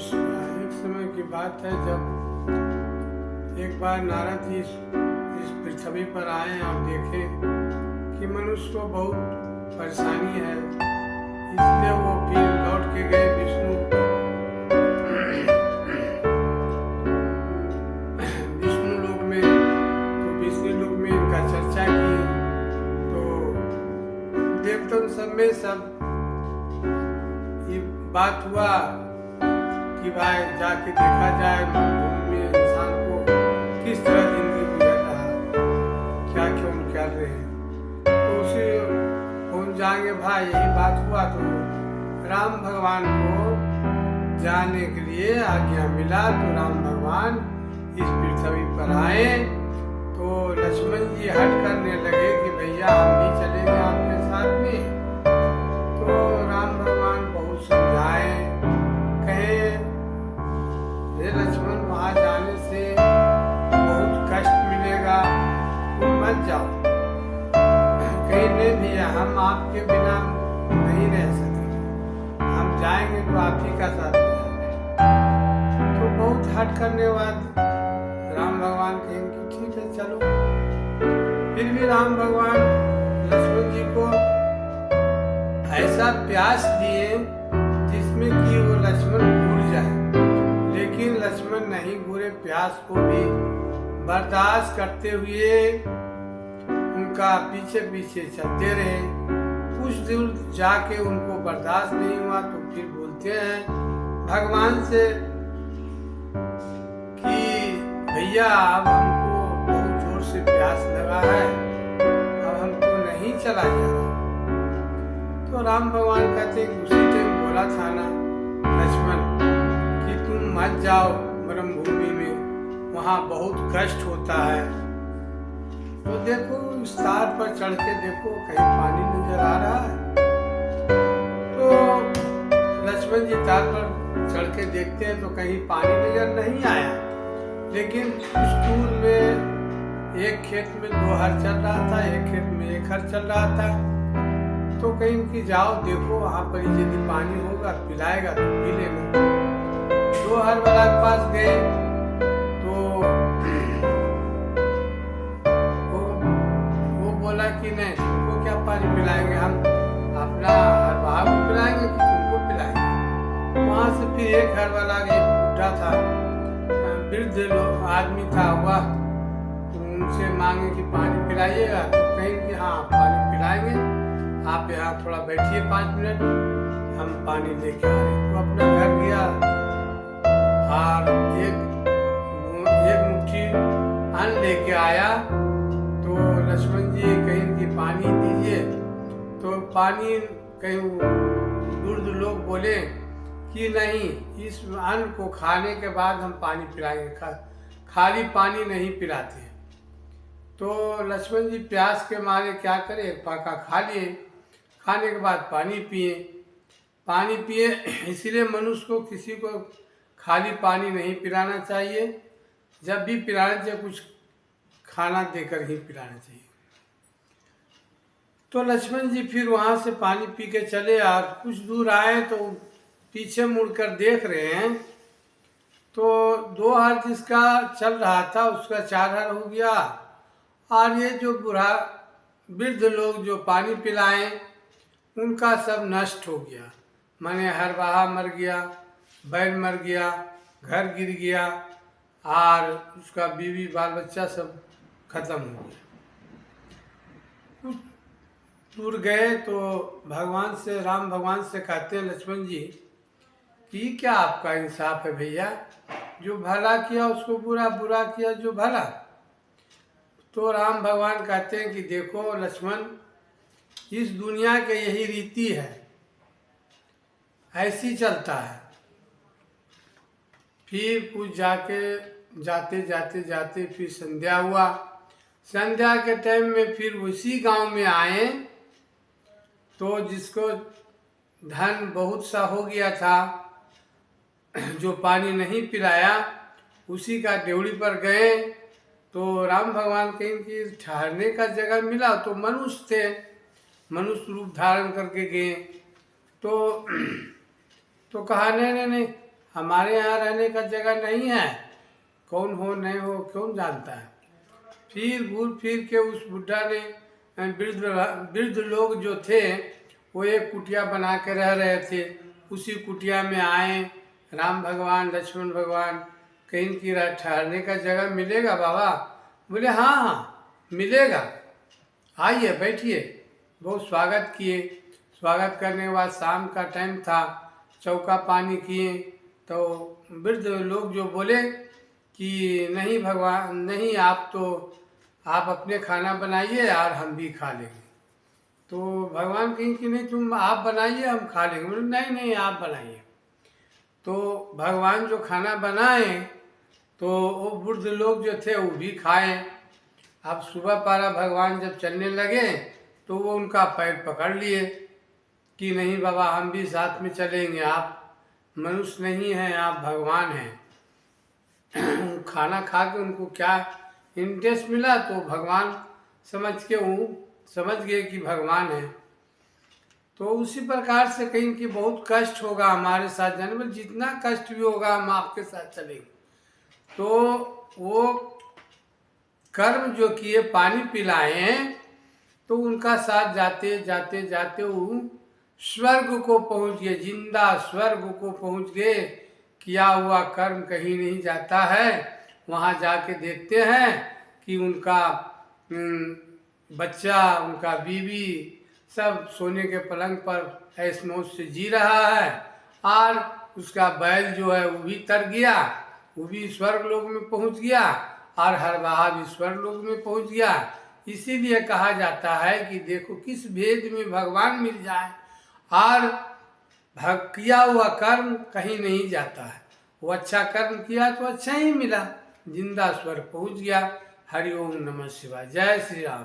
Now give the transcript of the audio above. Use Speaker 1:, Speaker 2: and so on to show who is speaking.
Speaker 1: एक समय की बात है जब एक बार नारद जी इस पृथ्वी पर आए और देखे कि मनुष्य को बहुत परेशानी है, इसलिए वो फिर लौट के गए विष्णु लोक में। तो विष्णु लोक में इनका चर्चा की तो देवताओं सब में सब ये बात हुआ कि भाई जाके देखा जाए भूमि में इंसान को किस तरह जिंदगी गुजर रहा, क्या क्यों कर रहे हैं। तो उसे पहुंच जाएंगे भाई, यही बात हुआ। तो राम भगवान को जाने के लिए आज्ञा मिला, तो राम भगवान इस पृथ्वी पर आए। तो लक्ष्मण जी हट करने लगे कि भैया हम भी चलेंगे आपके साथ में। तो राम भगवान बहुत समझाए, कहे लक्ष्मण वहां जाने से बहुत कष्ट मिलेगा, तुम मत जाओ। कहीं नहीं भैया, हम आपके बिना नहीं रह सकते, हम जाएंगे तो आप ही का साथ जाएंगे। तो बहुत हट करने बाद राम भगवान कहेंगे ठीक है चलो। फिर भी राम भगवान लक्ष्मण जी को ऐसा प्यास दिए जिसमें कि वो लक्ष्मण भूल जाए, लेकिन लक्ष्मण नहीं भूले, प्यास को भी बर्दाश्त करते हुए उनका पीछे पीछे चलते रहे। कुछ दूर जाके उनको बर्दाश्त नहीं हुआ तो फिर बोलते हैं भगवान से कि भैया अब हमको बहुत जोर से प्यास लगा है, अब हमको नहीं चला जा रहा। तो राम भगवान कहते उसी टाइम बोला था ना लक्ष्मण कि तुम मत जाओ मरम भूमि में, वहाँ बहुत कष्ट होता है। तो देखो इस तार पर चढ़ के देखो कहीं पानी नजर आ रहा है। तो लक्ष्मण जी तार पर चढ़ के देखते हैं तो कहीं पानी नजर नहीं आया, लेकिन कुछ दूर में एक खेत में 2 हर चल रहा था, एक खेत में 1 हर चल रहा था। तो कहीं कि जाओ देखो वहां पर यदि पानी होगा पिलाएगा तो पी लेना। 2 हर वाला के पास गए तो वो बोला कि नहीं तुमको क्या पानी पिलाएंगे, हम अपना हर वाह को पिलाएंगे कि तुमको पिलाएंगे। वहां से फिर 1 हर वाला एक बुढ़ा था, वृद्ध आदमी था वह, उनसे मांगे कि पानी पिलाइएगा। तो कहीं कि हाँ पानी पिलाएंगे, आप यहाँ थोड़ा बैठिए 5 मिनट, हम पानी लेके आ रहे। तो अपना घर गया और एक मुट्ठी अन्न लेके आया। तो लक्ष्मण जी कहीं कि पानी दीजिए, तो पानी कहीं दूर लोग बोले कि नहीं, इस अन्न को खाने के बाद हम पानी पिलाएंगे, खाली पानी नहीं पिलाते। तो लक्ष्मण जी प्यास के मारे क्या करे, एक पाका खा लिए, खाने के बाद पानी पिए। इसीलिए मनुष्य को किसी को खाली पानी नहीं पिलाना चाहिए, जब भी पिलाना चाहिए कुछ खाना देकर ही पिलाना चाहिए। तो लक्ष्मण जी फिर वहां से पानी पी के चले और कुछ दूर आए तो पीछे मुड़कर देख रहे हैं तो 2 हर जिसका चल रहा था उसका 4 हर हो गया, और ये जो बूढ़ा वृद्ध लोग जो पानी पिलाए उनका सब नष्ट हो गया। माने हर बहा मर गया, बैल मर गया, घर गिर गया, और उसका बीवी बाल बच्चा सब खत्म हो गया। कुछ दूर गए तो राम भगवान से कहते हैं लक्ष्मण जी कि क्या आपका इंसाफ है भैया, जो भला किया उसको बुरा, बुरा किया जो भला। तो राम भगवान कहते हैं कि देखो लक्ष्मण, इस दुनिया के यही रीति है, ऐसी चलता है। फिर कुछ जाते फिर संध्या हुआ। संध्या के टाइम में फिर उसी गांव में आए तो जिसको धन बहुत सा हो गया था, जो पानी नहीं पिलाया, उसी का ड्योढ़ी पर गए। तो राम भगवान कहीं कि ठहरने का जगह मिला, तो मनुष्य थे, मनुष्य रूप धारण करके गए। तो कहा नहीं नहीं नहीं, हमारे यहाँ रहने का जगह नहीं है, कौन हो नहीं हो कौन जानता है। फिर घूर फिर के उस बुढ़ा ने वृद्ध वृद्ध लोग जो थे वो एक कुटिया बना के रह रहे थे। उसी कुटिया में आए राम भगवान लक्ष्मण भगवान, कहीं की ठहरने का जगह मिलेगा बाबा? बोले हाँ हाँ मिलेगा, आइए बैठिए। बहुत स्वागत किए। स्वागत करने के बाद शाम का टाइम था, चौका पानी किए। तो वृद्ध लोग जो बोले कि नहीं भगवान नहीं, आप अपने खाना बनाइए और हम भी खा लेंगे। तो भगवान कहीं कि नहीं तुम आप बनाइए हम खा लेंगे। बोले नहीं नहीं आप बनाइए। तो भगवान जो खाना बनाए तो वो वृद्ध लोग जो थे वो भी खाए। अब सुबह पारा भगवान जब चलने लगे तो वो उनका पैर पकड़ लिए कि नहीं बाबा हम भी साथ में चलेंगे, आप मनुष्य नहीं हैं आप भगवान हैं। खाना खा के उनको क्या इंटरेस्ट मिला तो भगवान समझ गए कि भगवान है। तो उसी प्रकार से कहीं कि बहुत कष्ट होगा हमारे साथ जाने में, जितना कष्ट भी होगा हम आपके साथ चलेंगे। तो वो कर्म जो किए पानी पिलाए तो उनका साथ जाते जाते जाते वो स्वर्ग को पहुंच गए, जिंदा स्वर्ग को पहुंच गए। किया हुआ कर्म कहीं नहीं जाता है। वहाँ जाके देखते हैं कि उनका बच्चा उनका बीवी सब सोने के पलंग पर ऐश मौज से जी रहा है, और उसका बैल जो है वो भी तर गया, वो भी स्वर्ग लोक में पहुंच गया, और हरवाहा भी स्वर्ग लोक में पहुंच गया। इसीलिए कहा जाता है कि देखो किस भेद में भगवान मिल जाए, और किया हुआ कर्म कहीं नहीं जाता है। वो अच्छा कर्म किया तो अच्छा ही मिला, जिंदा स्वर्ग पहुंच गया। हरि ओम नमः शिवाय। जय श्री राम।